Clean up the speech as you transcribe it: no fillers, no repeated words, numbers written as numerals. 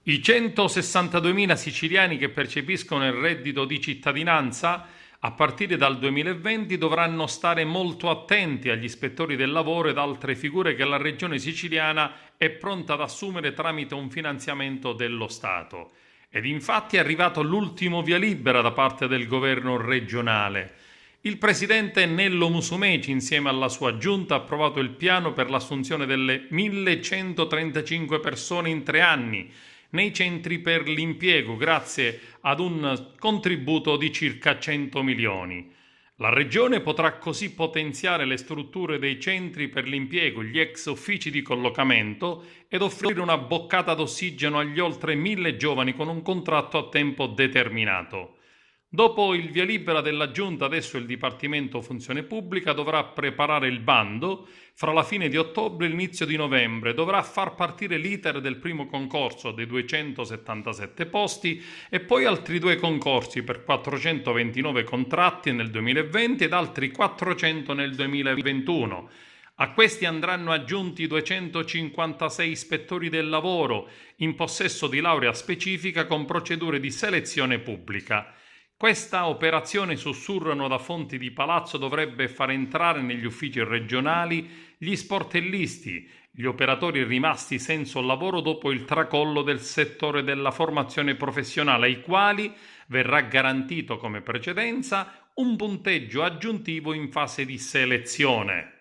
I 162.000 siciliani che percepiscono il reddito di cittadinanza a partire dal 2020 dovranno stare molto attenti agli ispettori del lavoro ed altre figure che la regione siciliana è pronta ad assumere tramite un finanziamento dello Stato. Ed infatti è arrivato l'ultimo via libera da parte del governo regionale. Il presidente Nello Musumeci, insieme alla sua giunta, ha approvato il piano per l'assunzione delle 1.135 persone in 3 anni nei centri per l'impiego, grazie ad un contributo di circa 100 milioni. La Regione potrà così potenziare le strutture dei centri per l'impiego, gli ex uffici di collocamento, ed offrire una boccata d'ossigeno agli oltre 1.000 giovani con un contratto a tempo determinato. Dopo il via libera della Giunta, adesso il Dipartimento Funzione Pubblica dovrà preparare il bando fra la fine di ottobre e l'inizio di novembre, dovrà far partire l'iter del primo concorso dei 277 posti e poi altri 2 concorsi per 429 contratti nel 2020 ed altri 400 nel 2021. A questi andranno aggiunti 256 ispettori del lavoro in possesso di laurea specifica con procedure di selezione pubblica. Questa operazione, sussurrano da fonti di palazzo, dovrebbe far entrare negli uffici regionali gli sportellisti, gli operatori rimasti senza lavoro dopo il tracollo del settore della formazione professionale, ai quali verrà garantito come precedenza un punteggio aggiuntivo in fase di selezione.